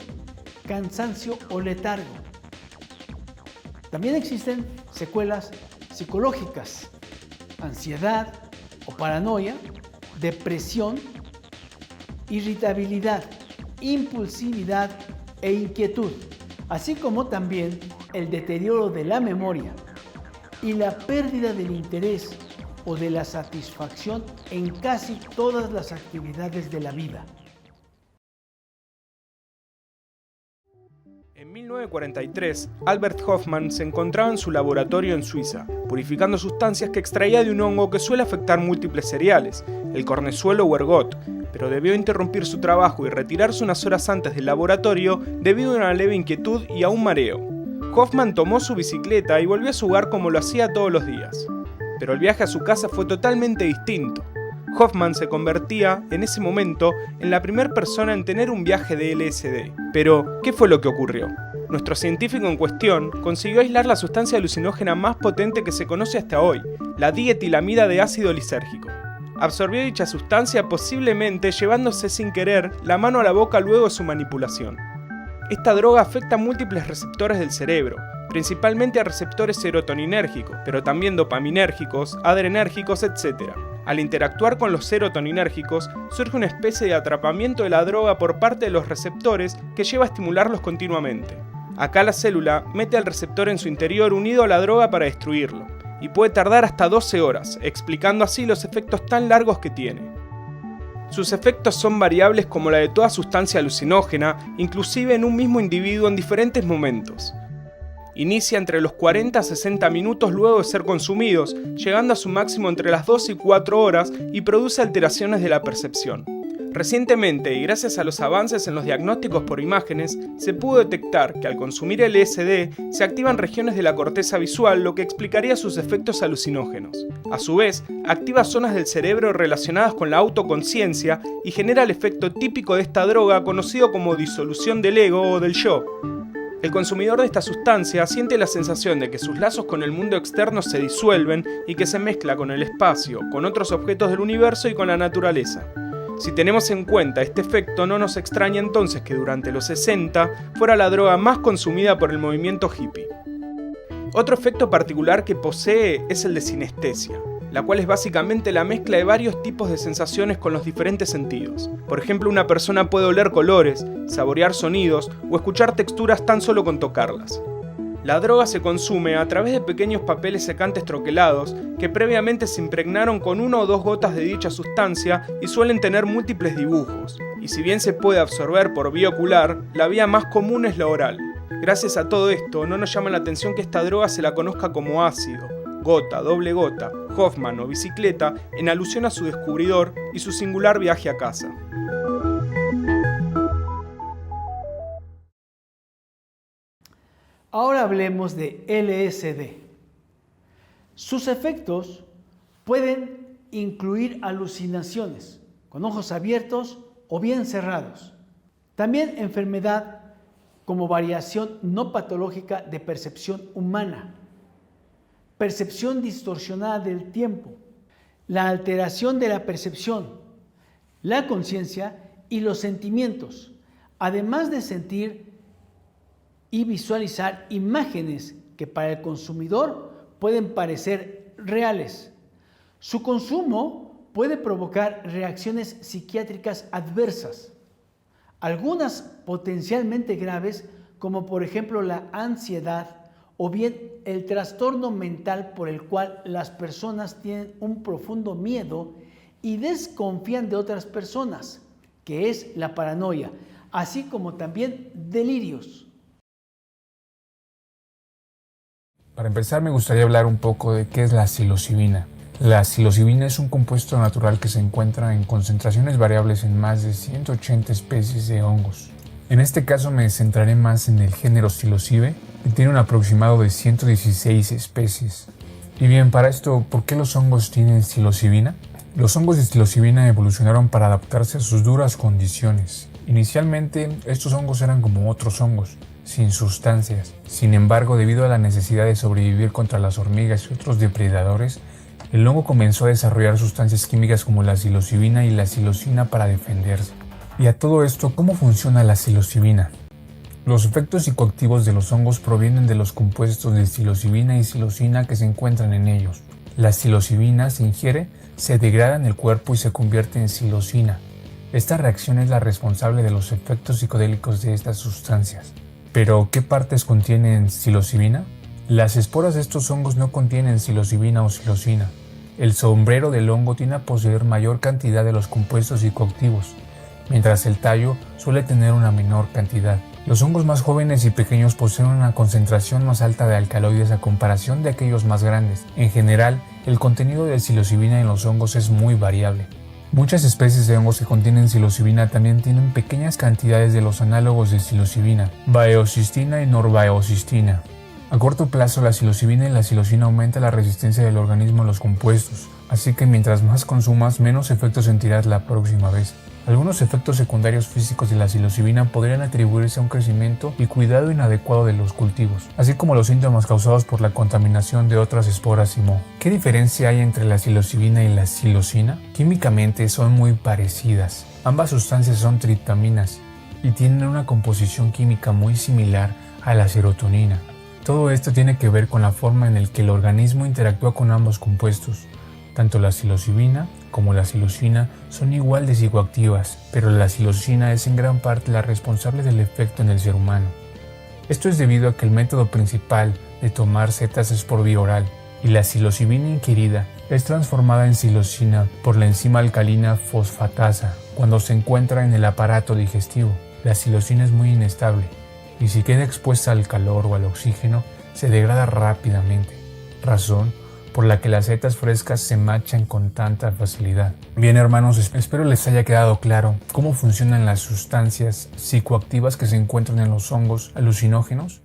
cansancio o letargo. También existen secuelas psicológicas, ansiedad o paranoia, depresión, irritabilidad, impulsividad e inquietud, así como también el deterioro de la memoria y la pérdida del interés o de la satisfacción en casi todas las actividades de la vida. En 1943, Albert Hofmann se encontraba en su laboratorio en Suiza, purificando sustancias que extraía de un hongo que suele afectar múltiples cereales, el cornezuelo o ergot, pero debió interrumpir su trabajo y retirarse unas horas antes del laboratorio debido a una leve inquietud y a un mareo. Hofmann tomó su bicicleta y volvió a su hogar como lo hacía todos los días. Pero el viaje a su casa fue totalmente distinto. Hofmann se convertía, en ese momento, en la primera persona en tener un viaje de LSD. Pero, ¿qué fue lo que ocurrió? Nuestro científico en cuestión consiguió aislar la sustancia alucinógena más potente que se conoce hasta hoy, la dietilamida de ácido lisérgico. Absorbió dicha sustancia, posiblemente llevándose sin querer la mano a la boca luego de su manipulación. Esta droga afecta a múltiples receptores del cerebro, principalmente a receptores serotoninérgicos, pero también dopaminérgicos, adrenérgicos, etc. Al interactuar con los serotoninérgicos, surge una especie de atrapamiento de la droga por parte de los receptores que lleva a estimularlos continuamente. Acá la célula mete al receptor en su interior unido a la droga para destruirlo, y puede tardar hasta 12 horas, explicando así los efectos tan largos que tiene. Sus efectos son variables como la de toda sustancia alucinógena, inclusive en un mismo individuo en diferentes momentos. Inicia entre los 40 a 60 minutos luego de ser consumidos, llegando a su máximo entre las 2 y 4 horas y produce alteraciones de la percepción. Recientemente, y gracias a los avances en los diagnósticos por imágenes, se pudo detectar que al consumir LSD se activan regiones de la corteza visual, lo que explicaría sus efectos alucinógenos. A su vez, activa zonas del cerebro relacionadas con la autoconciencia y genera el efecto típico de esta droga conocido como disolución del ego o del yo. El consumidor de esta sustancia siente la sensación de que sus lazos con el mundo externo se disuelven y que se mezcla con el espacio, con otros objetos del universo y con la naturaleza. Si tenemos en cuenta este efecto, no nos extraña entonces que durante los 60 fuera la droga más consumida por el movimiento hippie. Otro efecto particular que posee es el de sinestesia, la cual es básicamente la mezcla de varios tipos de sensaciones con los diferentes sentidos. Por ejemplo, una persona puede oler colores, saborear sonidos o escuchar texturas tan solo con tocarlas. La droga se consume a través de pequeños papeles secantes troquelados que previamente se impregnaron con 1 o 2 gotas de dicha sustancia y suelen tener múltiples dibujos. Y si bien se puede absorber por vía ocular, la vía más común es la oral. Gracias a todo esto, no nos llama la atención que esta droga se la conozca como ácido, gota, doble gota, Hoffman o bicicleta, en alusión a su descubridor y su singular viaje a casa. Ahora hablemos de LSD. Sus efectos pueden incluir alucinaciones, con ojos abiertos o bien cerrados. También enfermedad como variación no patológica de percepción humana, percepción distorsionada del tiempo, la alteración de la percepción, la conciencia y los sentimientos, además de sentir y visualizar imágenes que para el consumidor pueden parecer reales. Su consumo puede provocar reacciones psiquiátricas adversas, algunas potencialmente graves, como por ejemplo la ansiedad o bien el trastorno mental por el cual las personas tienen un profundo miedo y desconfían de otras personas, que es la paranoia, así como también delirios. Para empezar, me gustaría hablar un poco de qué es la psilocibina. La psilocibina es un compuesto natural que se encuentra en concentraciones variables en más de 180 especies de hongos. En este caso me centraré más en el género Psilocybe, que tiene un aproximado de 116 especies. Y bien, para esto, ¿por qué los hongos tienen psilocibina? Los hongos de psilocibina evolucionaron para adaptarse a sus duras condiciones. Inicialmente, estos hongos eran como otros hongos, sin sustancias. Sin embargo, debido a la necesidad de sobrevivir contra las hormigas y otros depredadores, el hongo comenzó a desarrollar sustancias químicas como la psilocibina y la psilocina para defenderse. Y a todo esto, ¿cómo funciona la psilocibina? Los efectos psicoactivos de los hongos provienen de los compuestos de psilocibina y psilocina que se encuentran en ellos. La psilocibina se ingiere, se degrada en el cuerpo y se convierte en psilocina. Esta reacción es la responsable de los efectos psicodélicos de estas sustancias. ¿Pero qué partes contienen psilocibina? Las esporas de estos hongos no contienen psilocibina o psilocina. El sombrero del hongo tiende a poseer mayor cantidad de los compuestos psicoactivos, mientras el tallo suele tener una menor cantidad. Los hongos más jóvenes y pequeños poseen una concentración más alta de alcaloides a comparación de aquellos más grandes. En general, el contenido de psilocibina en los hongos es muy variable. Muchas especies de hongos que contienen psilocibina también tienen pequeñas cantidades de los análogos de psilocibina, baeocistina y norbaeocistina. A corto plazo, la psilocibina y la psilocina aumentan la resistencia del organismo a los compuestos, así que mientras más consumas, menos efectos sentirás la próxima vez. Algunos efectos secundarios físicos de la psilocibina podrían atribuirse a un crecimiento y cuidado inadecuado de los cultivos, así como los síntomas causados por la contaminación de otras esporas y moho. ¿Qué diferencia hay entre la psilocibina y la psilocina? Químicamente son muy parecidas. Ambas sustancias son triptaminas y tienen una composición química muy similar a la serotonina. Todo esto tiene que ver con la forma en la que el organismo interactúa con ambos compuestos. Tanto la psilocibina como la psilocina son igual de psicoactivas, pero la psilocina es en gran parte la responsable del efecto en el ser humano. Esto es debido a que el método principal de tomar setas es por vía oral, y la psilocibina ingerida es transformada en psilocina por la enzima alcalina fosfatasa cuando se encuentra en el aparato digestivo. La psilocina es muy inestable, y si queda expuesta al calor o al oxígeno, se degrada rápidamente, razón por la que las setas frescas se machan con tanta facilidad. Bien, hermanos, espero les haya quedado claro cómo funcionan las sustancias psicoactivas que se encuentran en los hongos alucinógenos.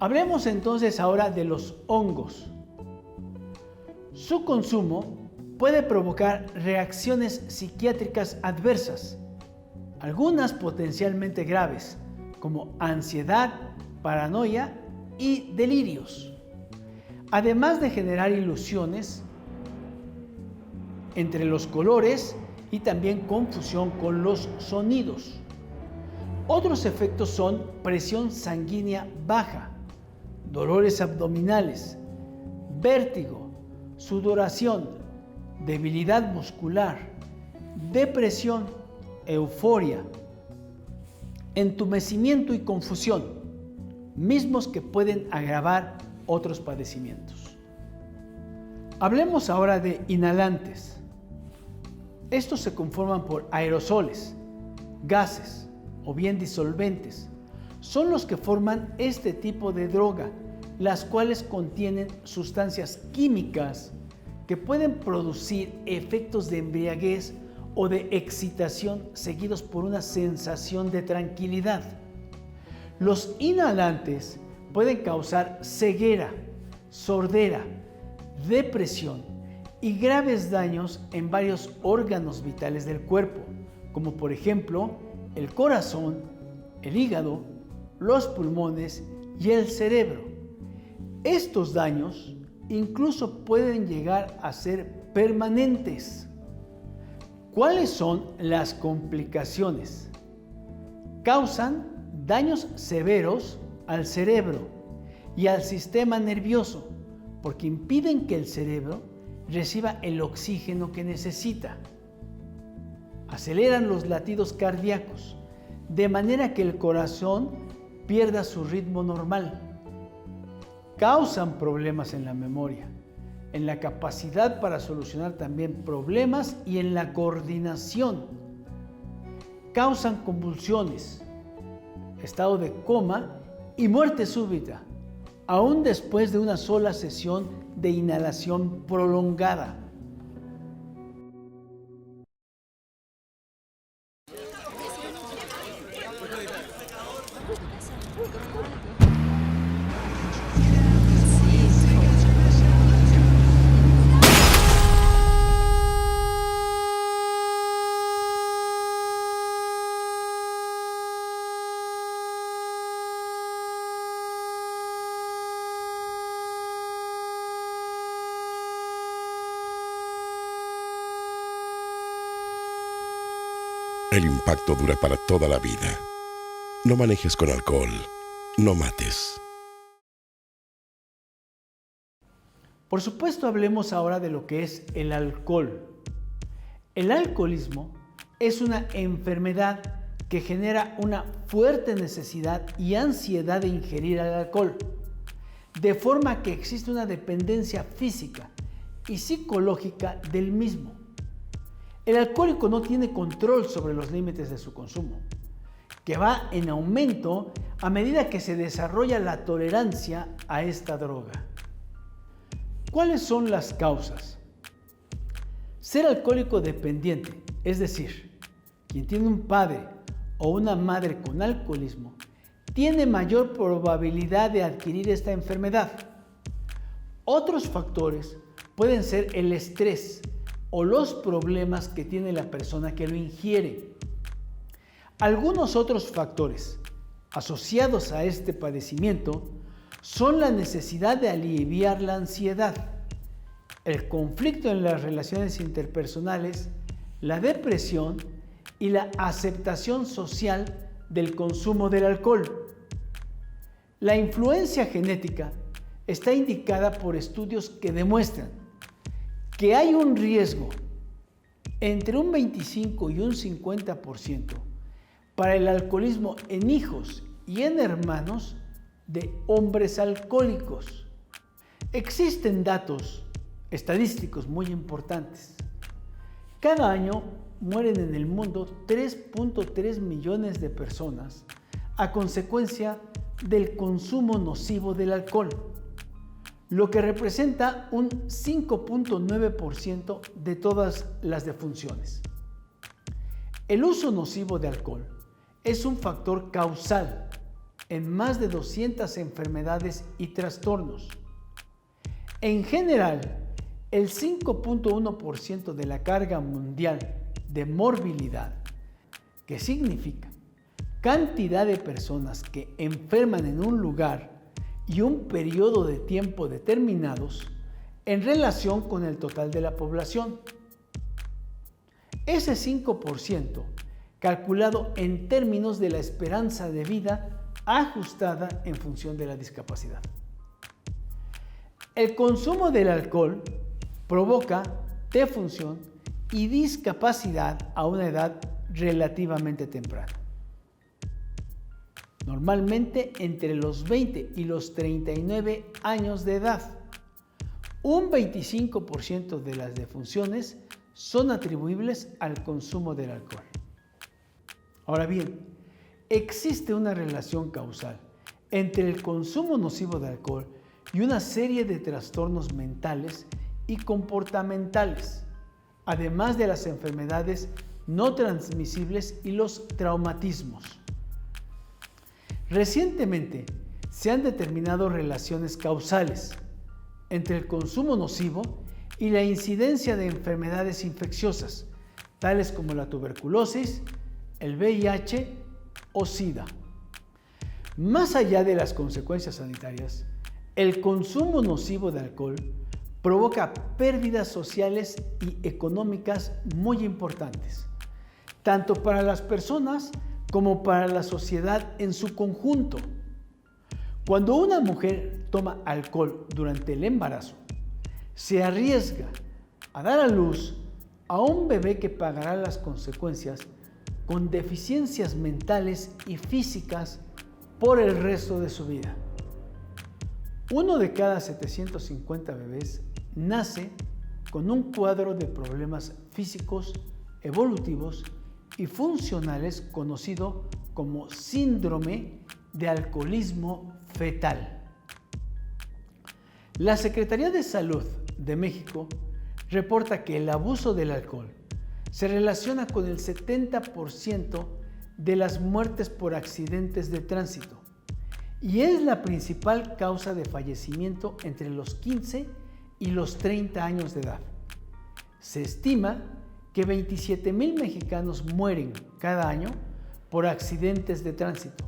Hablemos entonces ahora de los hongos. Su consumo puede provocar reacciones psiquiátricas adversas, algunas potencialmente graves, como ansiedad, paranoia y delirios, además de generar ilusiones entre los colores y también confusión con los sonidos. Otros efectos son presión sanguínea baja, dolores abdominales, vértigo, sudoración, debilidad muscular, depresión, euforia, entumecimiento y confusión, mismos que pueden agravar otros padecimientos. Hablemos ahora de inhalantes. Estos se conforman por aerosoles, gases o bien disolventes. Son los que forman este tipo de droga, las cuales contienen sustancias químicas que pueden producir efectos de embriaguez o de excitación seguidos por una sensación de tranquilidad. Los inhalantes pueden causar ceguera, sordera, depresión y graves daños en varios órganos vitales del cuerpo, como por ejemplo el corazón, el hígado, los pulmones y el cerebro. Estos daños incluso pueden llegar a ser permanentes. ¿Cuáles son las complicaciones? Causan daños severos al cerebro y al sistema nervioso, porque impiden que el cerebro reciba el oxígeno que necesita. Aceleran los latidos cardíacos, de manera que el corazón pierda su ritmo normal. Causan problemas en la memoria, en la capacidad para solucionar también problemas y en la coordinación. Causan convulsiones, estado de coma y muerte súbita, aún después de una sola sesión de inhalación prolongada. El impacto dura para toda la vida. No manejes con alcohol. No mates. Por supuesto, hablemos ahora de lo que es el alcohol. El alcoholismo es una enfermedad que genera una fuerte necesidad y ansiedad de ingerir el alcohol, de forma que existe una dependencia física y psicológica del mismo. El alcohólico no tiene control sobre los límites de su consumo, que va en aumento a medida que se desarrolla la tolerancia a esta droga. ¿Cuáles son las causas? Ser alcohólico dependiente, es decir, quien tiene un padre o una madre con alcoholismo, tiene mayor probabilidad de adquirir esta enfermedad. Otros factores pueden ser el estrés o los problemas que tiene la persona que lo ingiere. Algunos otros factores asociados a este padecimiento son la necesidad de aliviar la ansiedad, el conflicto en las relaciones interpersonales, la depresión y la aceptación social del consumo del alcohol. La influencia genética está indicada por estudios que demuestran que hay un riesgo entre un 25 y un 50% para el alcoholismo en hijos y en hermanos de hombres alcohólicos. Existen datos estadísticos muy importantes. Cada año mueren en el mundo 3.3 millones de personas a consecuencia del consumo nocivo del alcohol, lo que representa un 5.9% de todas las defunciones. El uso nocivo de alcohol es un factor causal en más de 200 enfermedades y trastornos. En general, el 5.1% de la carga mundial de morbilidad, que significa cantidad de personas que enferman en un lugar y un periodo de tiempo determinados en relación con el total de la población. Ese 5%, calculado en términos de la esperanza de vida ajustada en función de la discapacidad. El consumo del alcohol provoca defunción y discapacidad a una edad relativamente temprana. Normalmente entre los 20 y los 39 años de edad. Un 25% de las defunciones son atribuibles al consumo del alcohol. Ahora bien, existe una relación causal entre el consumo nocivo de alcohol y una serie de trastornos mentales y comportamentales, además de las enfermedades no transmisibles y los traumatismos. Recientemente se han determinado relaciones causales entre el consumo nocivo y la incidencia de enfermedades infecciosas, tales como la tuberculosis, el VIH o SIDA. Más allá de las consecuencias sanitarias, el consumo nocivo de alcohol provoca pérdidas sociales y económicas muy importantes, tanto para las personas como para la sociedad en su conjunto. Cuando una mujer toma alcohol durante el embarazo, se arriesga a dar a luz a un bebé que pagará las consecuencias con deficiencias mentales y físicas por el resto de su vida. 1 de cada 750 bebés nace con un cuadro de problemas físicos, evolutivos y funcionales conocido como síndrome de alcoholismo fetal. La Secretaría de Salud de México reporta que el abuso del alcohol se relaciona con el 70% de las muertes por accidentes de tránsito y es la principal causa de fallecimiento entre los 15 y los 30 años de edad. Se estima que 27,000 mexicanos mueren cada año por accidentes de tránsito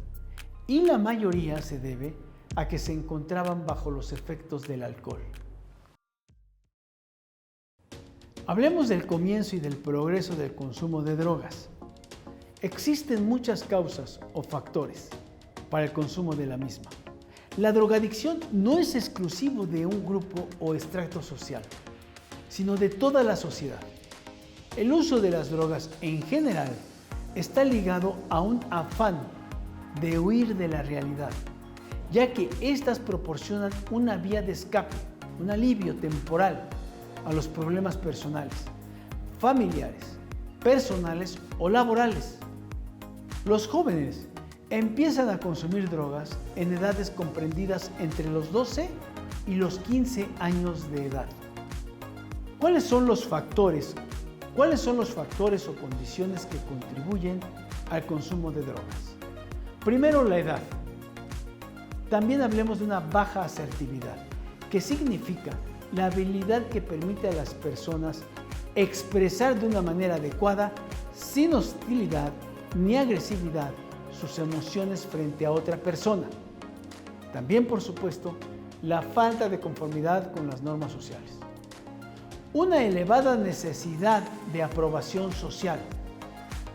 y la mayoría se debe a que se encontraban bajo los efectos del alcohol. Hablemos del comienzo y del progreso del consumo de drogas. Existen muchas causas o factores para el consumo de la misma. La drogadicción no es exclusivo de un grupo o extracto social, sino de toda la sociedad. El uso de las drogas en general está ligado a un afán de huir de la realidad, ya que éstas proporcionan una vía de escape, un alivio temporal a los problemas personales, familiares, personales o laborales. Los jóvenes empiezan a consumir drogas en edades comprendidas entre los 12 y los 15 años de edad. ¿Cuáles son los factores o condiciones que contribuyen al consumo de drogas? Primero, la edad. También hablemos de una baja asertividad, que significa la habilidad que permite a las personas expresar de una manera adecuada, sin hostilidad ni agresividad, sus emociones frente a otra persona. También, por supuesto, la falta de conformidad con las normas sociales. Una elevada necesidad de aprobación social.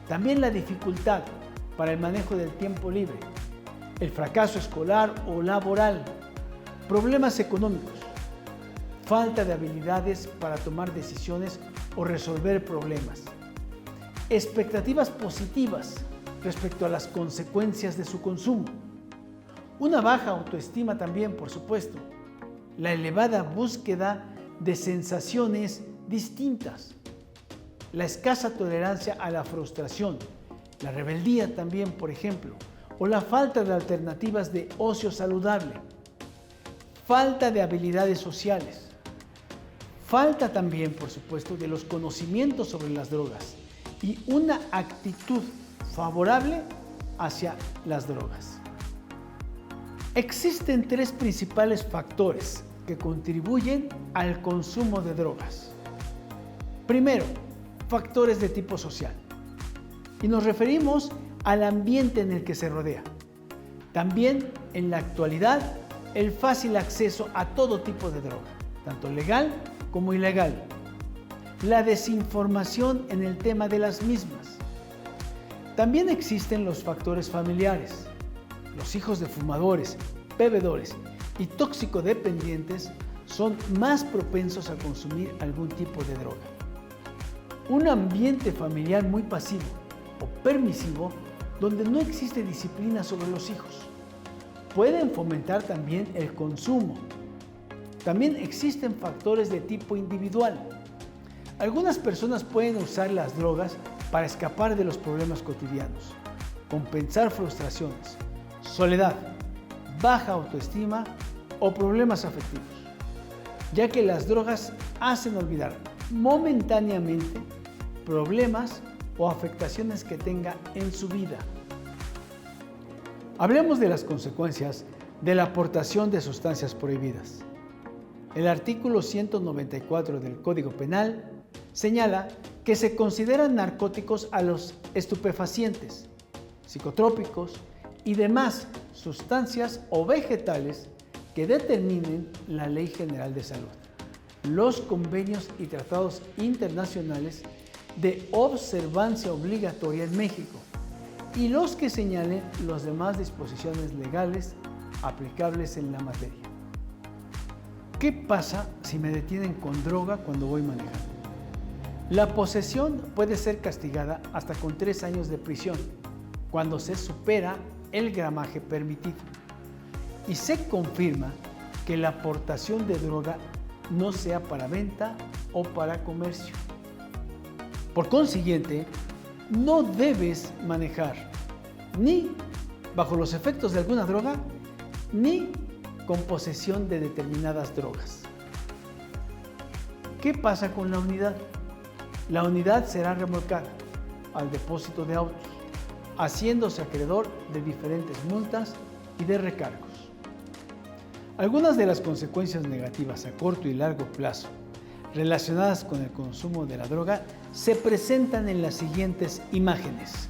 También la dificultad para el manejo del tiempo libre, el fracaso escolar o laboral, problemas económicos, falta de habilidades para tomar decisiones o resolver problemas, expectativas positivas respecto a las consecuencias de su consumo, una baja autoestima también, por supuesto, la elevada búsqueda de sensaciones distintas, la escasa tolerancia a la frustración, la rebeldía también, por ejemplo, o la falta de alternativas de ocio saludable, falta de habilidades sociales, falta también, por supuesto, de los conocimientos sobre las drogas y una actitud favorable hacia las drogas. Existen 3 principales factores que contribuyen al consumo de drogas. Primero, factores de tipo social. Y nos referimos al ambiente en el que se rodea. También, en la actualidad, el fácil acceso a todo tipo de droga, tanto legal como ilegal. La desinformación en el tema de las mismas. También existen los factores familiares. Los hijos de fumadores, bebedores y toxicodependientes son más propensos a consumir algún tipo de droga. Un ambiente familiar muy pasivo o permisivo donde no existe disciplina sobre los hijos pueden fomentar también el consumo. También existen factores de tipo individual. Algunas personas pueden usar las drogas para escapar de los problemas cotidianos. compensar frustraciones, soledad, baja autoestima o problemas afectivos, ya que las drogas hacen olvidar momentáneamente problemas o afectaciones que tenga en su vida. Hablemos de las consecuencias de la aportación de sustancias prohibidas. El artículo 194 del Código Penal señala que se consideran narcóticos a los estupefacientes, psicotrópicos y demás sustancias o vegetales que determinen la Ley General de Salud, los convenios y tratados internacionales de observancia obligatoria en México y los que señalen las demás disposiciones legales aplicables en la materia. ¿Qué pasa si me detienen con droga cuando voy manejando? La posesión puede ser castigada hasta con 3 años de prisión cuando se supera el gramaje permitido y se confirma que la aportación de droga no sea para venta o para comercio. Por consiguiente, no debes manejar ni bajo los efectos de alguna droga ni con posesión de determinadas drogas. ¿Qué pasa con la unidad? La unidad será remolcada al depósito de autos, haciéndose acreedor de diferentes multas y de recargos. Algunas de las consecuencias negativas a corto y largo plazo relacionadas con el consumo de la droga se presentan en las siguientes imágenes.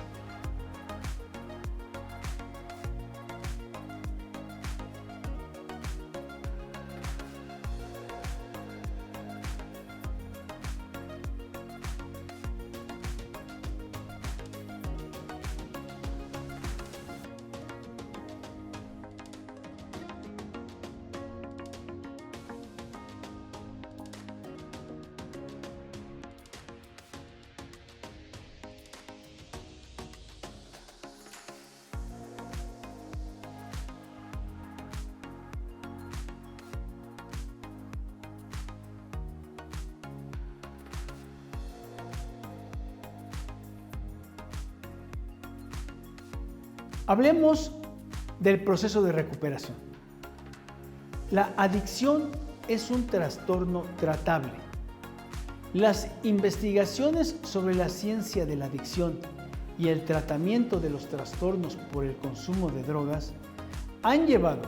Hablemos del proceso de recuperación. La adicción es un trastorno tratable. Las investigaciones sobre la ciencia de la adicción y el tratamiento de los trastornos por el consumo de drogas han llevado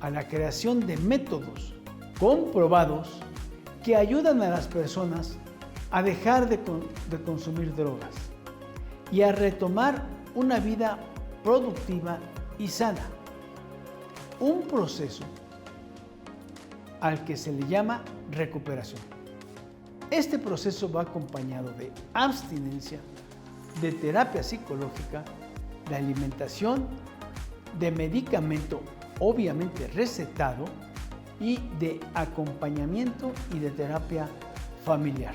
a la creación de métodos comprobados que ayudan a las personas a dejar de consumir drogas y a retomar una vida productiva y sana. Un proceso al que se le llama recuperación. Este proceso va acompañado de abstinencia, de terapia psicológica, de alimentación, de medicamento obviamente recetado y de acompañamiento y de terapia familiar.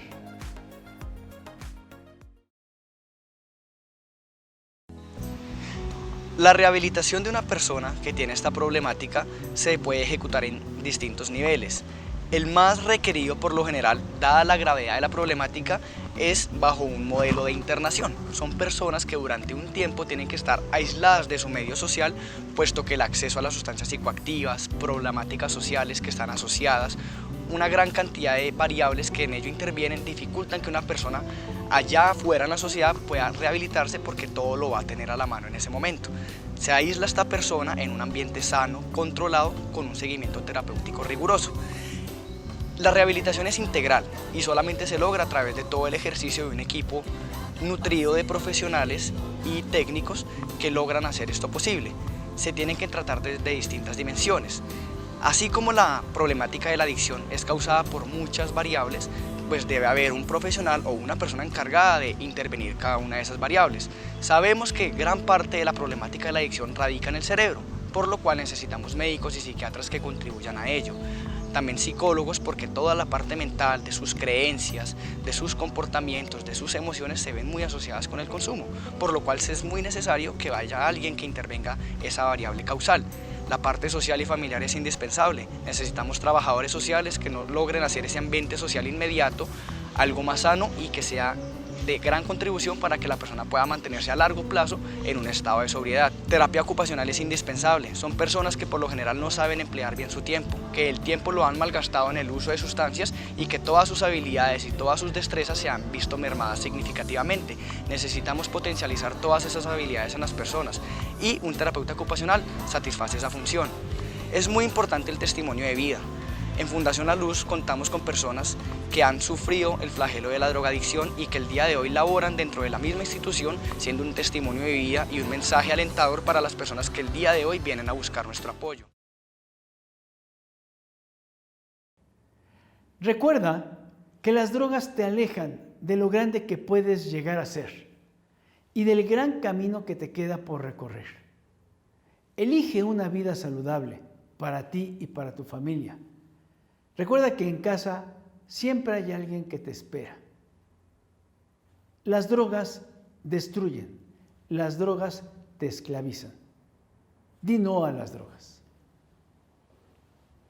La rehabilitación de una persona que tiene esta problemática se puede ejecutar en distintos niveles. El más requerido por lo general, dada la gravedad de la problemática, es bajo un modelo de internación. Son personas que durante un tiempo tienen que estar aisladas de su medio social, puesto que el acceso a las sustancias psicoactivas, problemáticas sociales que están asociadas, una gran cantidad de variables que en ello intervienen, dificultan que una persona allá afuera en la sociedad pueda rehabilitarse porque todo lo va a tener a la mano en ese momento. Se aísla esta persona en un ambiente sano, controlado, con un seguimiento terapéutico riguroso. La rehabilitación es integral y solamente se logra a través de todo el ejercicio de un equipo nutrido de profesionales y técnicos que logran hacer esto posible. Se tienen que tratar desde distintas dimensiones. Así como la problemática de la adicción es causada por muchas variables, pues debe haber un profesional o una persona encargada de intervenir cada una de esas variables. Sabemos que gran parte de la problemática de la adicción radica en el cerebro, por lo cual necesitamos médicos y psiquiatras que contribuyan a ello. También psicólogos, porque toda la parte mental de sus creencias, de sus comportamientos, de sus emociones se ven muy asociadas con el consumo, por lo cual es muy necesario que vaya alguien que intervenga esa variable causal. La parte social y familiar es indispensable. Necesitamos trabajadores sociales que nos logren hacer ese ambiente social inmediato algo más sano y que sea de gran contribución para que la persona pueda mantenerse a largo plazo en un estado de sobriedad. Terapia ocupacional es indispensable. Son personas que por lo general no saben emplear bien su tiempo, que el tiempo lo han malgastado en el uso de sustancias y que todas sus habilidades y todas sus destrezas se han visto mermadas significativamente. Necesitamos potencializar todas esas habilidades en las personas y un terapeuta ocupacional satisface esa función. Es muy importante el testimonio de vida. En Fundación La Luz contamos con personas que han sufrido el flagelo de la drogadicción y que el día de hoy laboran dentro de la misma institución, siendo un testimonio de vida y un mensaje alentador para las personas que el día de hoy vienen a buscar nuestro apoyo. Recuerda que las drogas te alejan de lo grande que puedes llegar a ser y del gran camino que te queda por recorrer. Elige una vida saludable para ti y para tu familia. Recuerda que en casa siempre hay alguien que te espera. Las drogas destruyen, las drogas te esclavizan. Di no a las drogas.